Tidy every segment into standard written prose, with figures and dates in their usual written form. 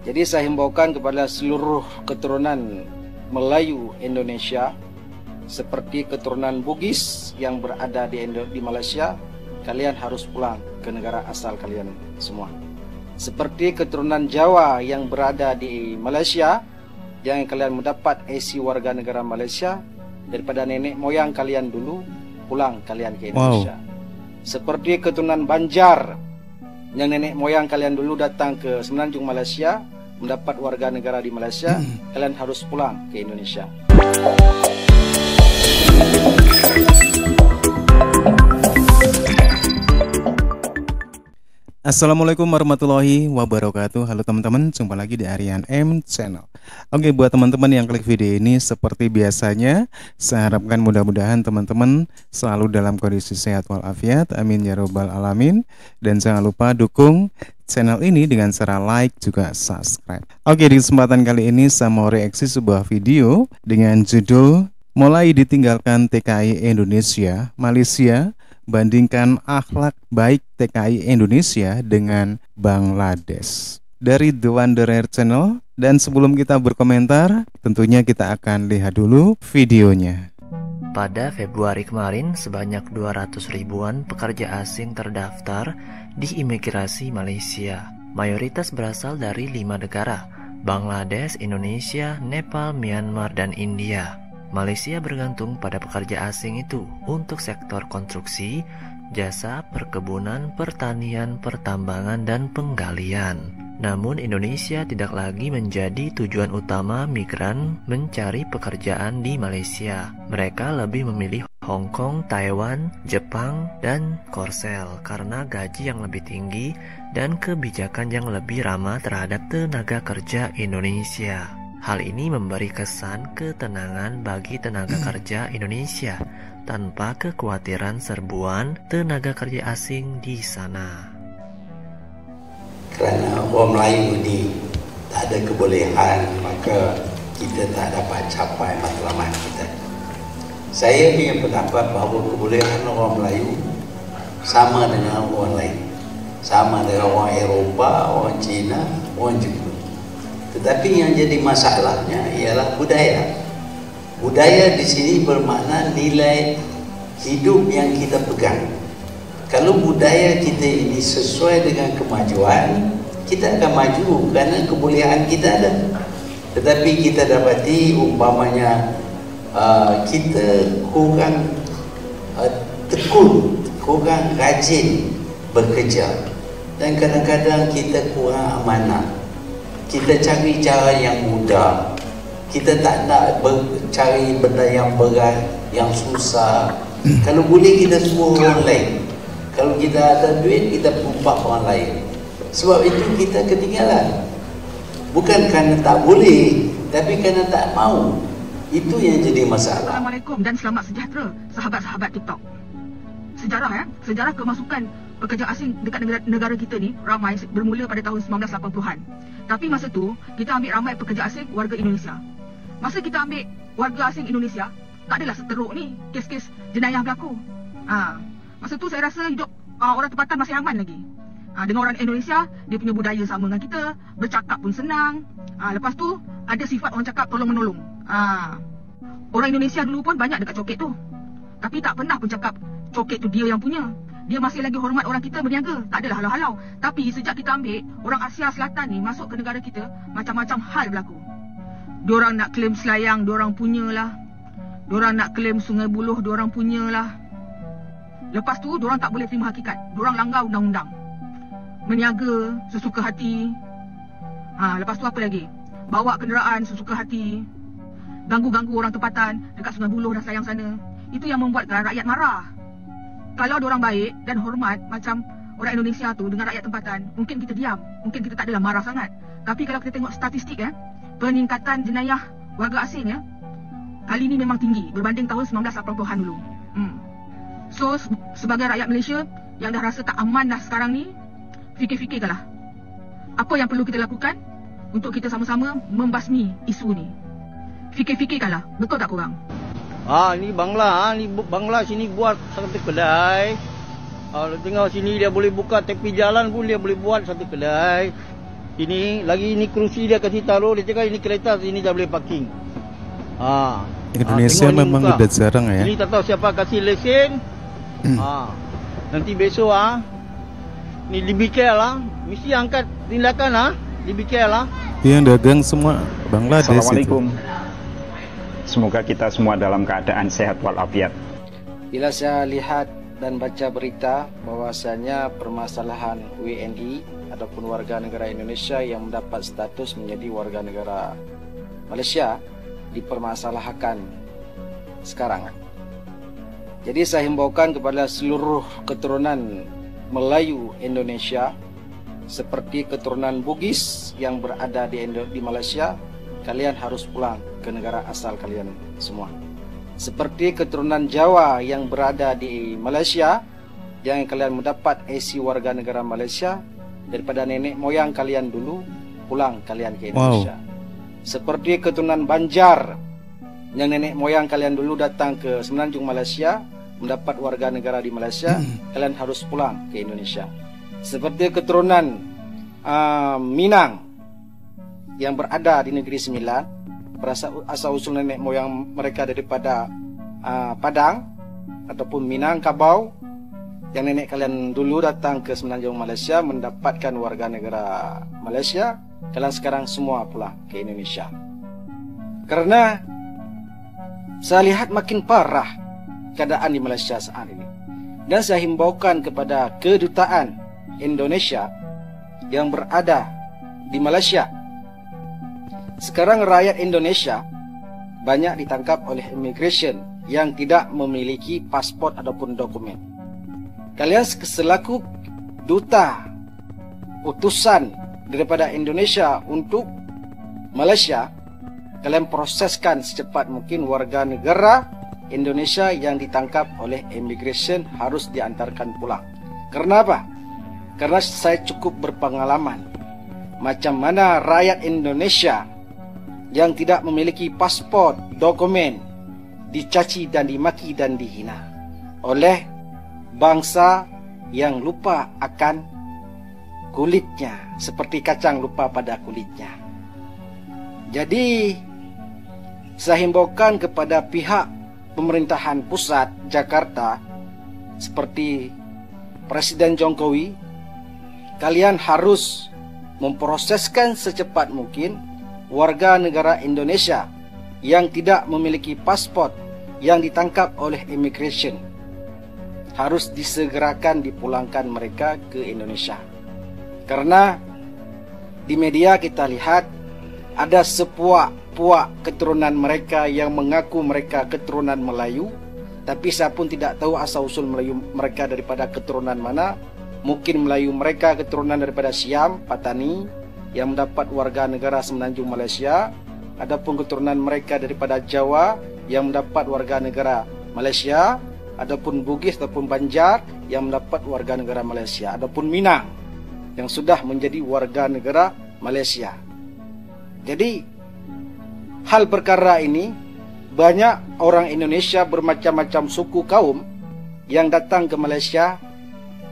Jadi saya himbaukan kepada seluruh keturunan Melayu Indonesia, seperti keturunan Bugis yang berada di Malaysia, kalian harus pulang ke negara asal kalian semua. Seperti keturunan Jawa yang berada di Malaysia, yang kalian mendapat IC warga negara Malaysia daripada nenek moyang kalian dulu, pulang kalian ke Indonesia. Seperti keturunan Banjar yang nenek moyang kalian dulu datang ke Semenanjung Malaysia, mendapat warga negara di Malaysia, kalian harus pulang ke Indonesia. Assalamualaikum warahmatullahi wabarakatuh. Halo teman-teman, jumpa lagi di Aryan M Channel. Oke, buat teman-teman yang klik video ini, seperti biasanya saya harapkan mudah-mudahan teman-teman selalu dalam kondisi sehat walafiat, amin ya robbal alamin. Dan jangan lupa dukung channel ini dengan cara like juga subscribe. Oke, di kesempatan kali ini saya mau reaksi sebuah video dengan judul "Mulai Ditinggalkan TKI Indonesia, Malaysia bandingkan akhlak baik TKI Indonesia dengan Bangladesh" dari The Wanderer Channel. Dan sebelum kita berkomentar, tentunya kita akan lihat dulu videonya. Pada Februari kemarin, sebanyak 200 ribuan pekerja asing terdaftar di imigrasi Malaysia. Mayoritas berasal dari 5 negara: Bangladesh, Indonesia, Nepal, Myanmar, dan India. Malaysia bergantung pada pekerja asing itu untuk sektor konstruksi, jasa, perkebunan, pertanian, pertambangan, dan penggalian. Namun Indonesia tidak lagi menjadi tujuan utama migran mencari pekerjaan di Malaysia. Mereka lebih memilih Hong Kong, Taiwan, Jepang, dan Korsel karena gaji yang lebih tinggi dan kebijakan yang lebih ramah terhadap tenaga kerja Indonesia. Hal ini memberi kesan ketenangan bagi tenaga kerja Indonesia tanpa kekhawatiran serbuan tenaga kerja asing di sana. Kerana orang Melayu ni tak ada kebolehan, maka kita tak dapat capai matlamat kita. Saya punya pendapat bahawa kebolehan orang Melayu sama dengan orang lain, sama dengan orang Eropah, orang Cina, orang Jepun. Tetapi yang jadi masalahnya ialah budaya. Budaya di sini bermakna nilai hidup yang kita pegang. Kalau budaya kita ini sesuai dengan kemajuan, kita akan maju kerana kebolehan kita ada. Tetapi kita dapati umpamanya kita kurang tekun, kurang rajin bekerja, dan kadang-kadang kita kurang amanah. Kita cari cara yang mudah, kita tak nak cari benda yang berat, yang susah. Kalau boleh kita suruh orang lain, kalau kita ada duit kita pumpak orang lain. Sebab itu kita ketinggalan. Bukan kerana tak boleh, tapi kerana tak mau. Itu yang jadi masalah. Assalamualaikum dan selamat sejahtera sahabat-sahabat TikTok. Sejarah kemasukan pekerja asing dekat negara kita ni ramai bermula pada tahun 1980-an. Tapi masa tu kita ambil ramai pekerja asing warga Indonesia. Masa kita ambil warga asing Indonesia, tak adalah seteruk ni kes-kes jenayah berlaku. Masa tu saya rasa hidup orang tempatan masih aman lagi. Dengan orang Indonesia, dia punya budaya sama dengan kita, bercakap pun senang. Lepas tu ada sifat orang cakap tolong-menolong. Orang Indonesia dulu pun banyak dekat coket tu, tapi tak pernah pun cakap coket tu dia yang punya. Dia masih lagi hormat orang kita berniaga, tak adalah halau-halau. Tapi sejak kita ambil orang Asia Selatan ni masuk ke negara kita, macam-macam hal berlaku. Diorang nak claim Selayang, diorang punyalah. Diorang nak claim Sungai Buloh, diorang punyalah. Lepas tu diorang tak boleh terima hakikat, diorang langgar undang-undang, meniaga sesuka hati. Lepas tu apa lagi? Bawa kenderaan sesuka hati, ganggu-ganggu orang tempatan dekat Sungai Buloh dan Selayang sana. Itu yang membuatkan rakyat marah. Kalau diorang baik dan hormat macam orang Indonesia tu dengan rakyat tempatan, mungkin kita diam, mungkin kita tak adalah marah sangat. Tapi kalau kita tengok statistik peningkatan jenayah warga asing kali ni memang tinggi berbanding tahun 1980-an dulu. So sebagai rakyat Malaysia yang dah rasa tak aman dah sekarang ni, fikir-fikirkanlah apa yang perlu kita lakukan untuk kita sama-sama membasmi isu ni. Fikir-fikirkanlah, betul tak korang? Ni Bangla, ni Bangla sini buat satu kedai. Tengok sini dia boleh buka tepi jalan pun dia boleh buat satu kedai. Ini kerusi dia kasih taruh, dia cakap ini kereta, ini dah boleh parking. Indonesia memang udah jarang ya. Ini tak tahu siapa kasih lesen. Nanti besok ni DBKL mesti angkat tindakan DBKL Yang dagang semua Bangladesh. Assalamualaikum. Semoga kita semua dalam keadaan sehat walafiat. Bila saya lihat dan baca berita bahwasanya permasalahan WNI ataupun warga negara Indonesia yang mendapat status menjadi warga negara Malaysia dipermasalahkan sekarang. Jadi saya himbaukan kepada seluruh keturunan Melayu Indonesia seperti keturunan Bugis yang berada di Malaysia, kalian harus pulang ke negara asal kalian semua. Seperti keturunan Jawa yang berada di Malaysia, yang kalian mendapat IC warga negara Malaysia daripada nenek moyang kalian dulu, pulang kalian ke Indonesia. Seperti keturunan Banjar yang nenek moyang kalian dulu datang ke Semenanjung Malaysia, mendapat warga negara di Malaysia, kalian harus pulang ke Indonesia. Seperti keturunan Minang yang berada di Negeri Sembilan, asal usul nenek moyang mereka daripada Padang ataupun Minangkabau, yang nenek kalian dulu datang ke Semenanjung Malaysia mendapatkan warga negara Malaysia, kalian sekarang semua pulang ke Indonesia. Karena saya lihat makin parah keadaan di Malaysia saat ini, dan saya himbaukan kepada kedutaan Indonesia yang berada di Malaysia. Sekarang rakyat Indonesia banyak ditangkap oleh immigration yang tidak memiliki pasport ataupun dokumen. Kalian selaku duta utusan daripada Indonesia untuk Malaysia, kalian proseskan secepat mungkin warga negara Indonesia yang ditangkap oleh immigration harus diantarkan pulang. Karena apa? Karena saya cukup berpengalaman macam mana rakyat Indonesia yang tidak memiliki pasport, dokumen, dicaci dan dimaki dan dihina oleh bangsa yang lupa akan kulitnya, seperti kacang lupa pada kulitnya. Jadi saya himbaukan kepada pihak pemerintahan pusat Jakarta seperti Presiden Jokowi, kalian harus memproseskan secepat mungkin warga negara Indonesia yang tidak memiliki pasport yang ditangkap oleh immigration, harus disegerakan dipulangkan mereka ke Indonesia. Karena di media kita lihat ada sepuak-puak keturunan mereka yang mengaku mereka keturunan Melayu, tapi saya pun tidak tahu asal usul Melayu mereka daripada keturunan mana. Mungkin Melayu mereka keturunan daripada Siam, Patani yang mendapat warga negara Semenanjung Malaysia, adapun keturunan mereka daripada Jawa yang mendapat warga negara Malaysia, adapun Bugis ataupun Banjar yang mendapat warga negara Malaysia, adapun Minang yang sudah menjadi warga negara Malaysia. Jadi hal perkara ini banyak orang Indonesia bermacam-macam suku kaum yang datang ke Malaysia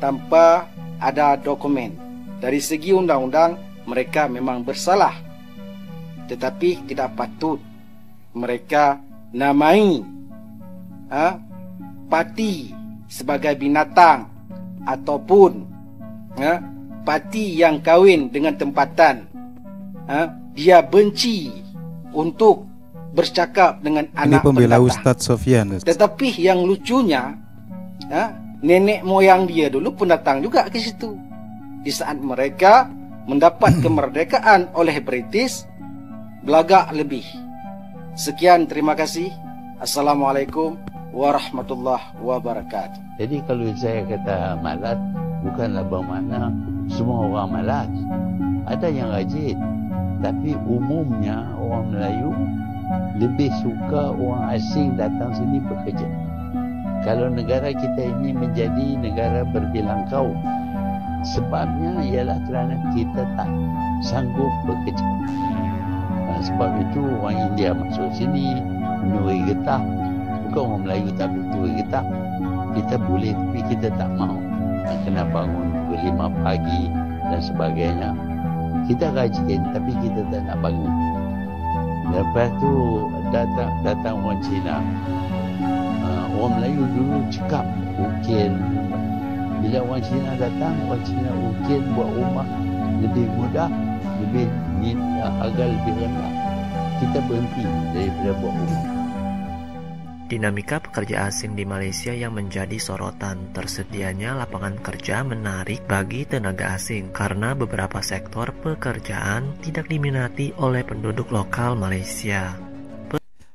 tanpa ada dokumen. Dari segi undang-undang mereka memang bersalah, tetapi tidak patut mereka namai parti sebagai binatang ataupun parti yang kahwin dengan tempatan. Dia benci untuk bercakap dengan anak pembela pendatang. Ustadz Sofyan. Tetapi yang lucunya, nenek moyang dia dulu pendatang juga ke situ. Di saat mereka mendapat kemerdekaan oleh British, belagak lebih. Sekian, terima kasih. Assalamualaikum warahmatullahi wabarakatuh. Jadi kalau saya kata malas, bukanlah bermakna semua orang malas. Ada yang rajin, tapi umumnya orang Melayu lebih suka orang asing datang sini bekerja. Kalau negara kita ini menjadi negara berbilang kaum, sebabnya ialah kerana kita tak sanggup bekerja. Sebab itu orang India masuk sini menuri getah. Bukan orang Melayu tak menuri getah. Kita boleh tapi kita tak mahu. Kena bangun pukul 5 pagi dan sebagainya. Kita rajin tapi kita tak nak bangun. Lepas tu datang orang Cina. Orang Melayu dulu cakap ukir. Bila orang Cina datang, orang Cina ukir buat rumah lebih mudah, harga lebih rendah. Kita berhenti daripada buat rumah. Dinamika pekerja asing di Malaysia yang menjadi sorotan. Tersedianya lapangan kerja menarik bagi tenaga asing karena beberapa sektor pekerjaan tidak diminati oleh penduduk lokal Malaysia.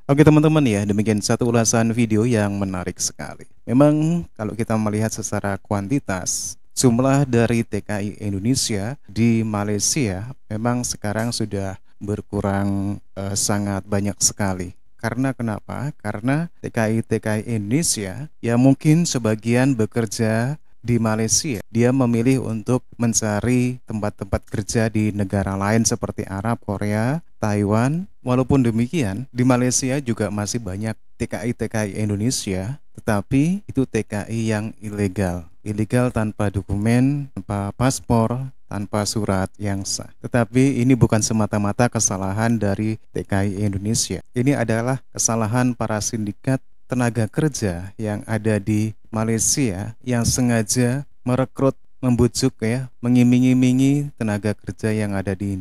Oke teman-teman ya, demikian satu ulasan video yang menarik sekali. Memang kalau kita melihat secara kuantitas, jumlah dari TKI Indonesia di Malaysia memang sekarang sudah berkurang sangat banyak sekali. Karena kenapa? Karena TKI Indonesia ya mungkin sebagian bekerja di Malaysia, dia memilih untuk mencari tempat-tempat kerja di negara lain seperti Arab, Korea, Taiwan. Walaupun demikian, di Malaysia juga masih banyak TKI Indonesia, tetapi itu TKI yang ilegal tanpa dokumen, tanpa paspor, tanpa surat yang sah. Tetapi ini bukan semata-mata kesalahan dari TKI Indonesia. Ini adalah kesalahan para sindikat tenaga kerja yang ada di Malaysia yang sengaja merekrut, membujuk ya, mengiming-imingi tenaga kerja yang ada di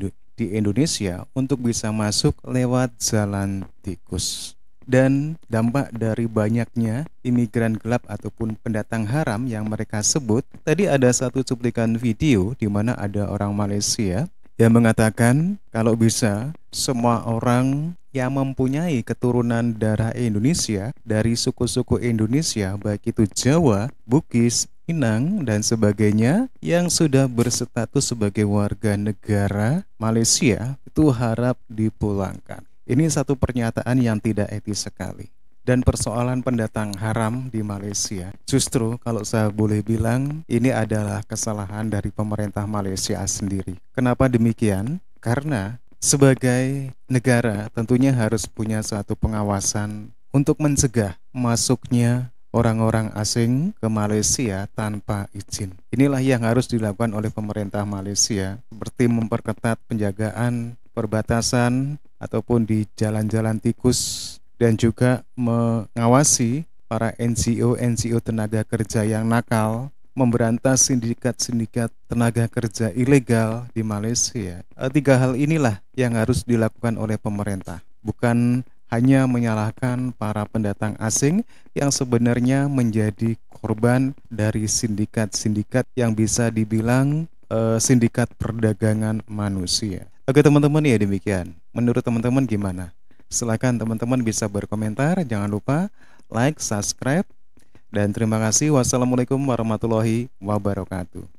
Indonesia untuk bisa masuk lewat jalan tikus. Dan dampak dari banyaknya imigran gelap ataupun pendatang haram yang mereka sebut, tadi ada satu cuplikan video di mana ada orang Malaysia yang mengatakan kalau bisa semua orang yang mempunyai keturunan darah Indonesia dari suku-suku Indonesia, baik itu Jawa, Bugis, Minang, dan sebagainya, yang sudah berstatus sebagai warga negara Malaysia itu harap dipulangkan. Ini satu pernyataan yang tidak etis sekali. Dan persoalan pendatang haram di Malaysia, justru kalau saya boleh bilang, ini adalah kesalahan dari pemerintah Malaysia sendiri. Kenapa demikian? Karena sebagai negara tentunya harus punya suatu pengawasan untuk mencegah masuknya orang-orang asing ke Malaysia tanpa izin. Inilah yang harus dilakukan oleh pemerintah Malaysia, seperti memperketat penjagaan perbatasan ataupun di jalan-jalan tikus, dan juga mengawasi para NGO tenaga kerja yang nakal, memberantas sindikat-sindikat tenaga kerja ilegal di Malaysia. 3 hal inilah yang harus dilakukan oleh pemerintah, bukan hanya menyalahkan para pendatang asing yang sebenarnya menjadi korban dari sindikat-sindikat yang bisa dibilang sindikat perdagangan manusia. Oke teman-teman, ya demikian. Menurut teman-teman gimana? Silakan teman-teman bisa berkomentar. Jangan lupa like, subscribe, dan terima kasih. Wassalamualaikum warahmatullahi wabarakatuh.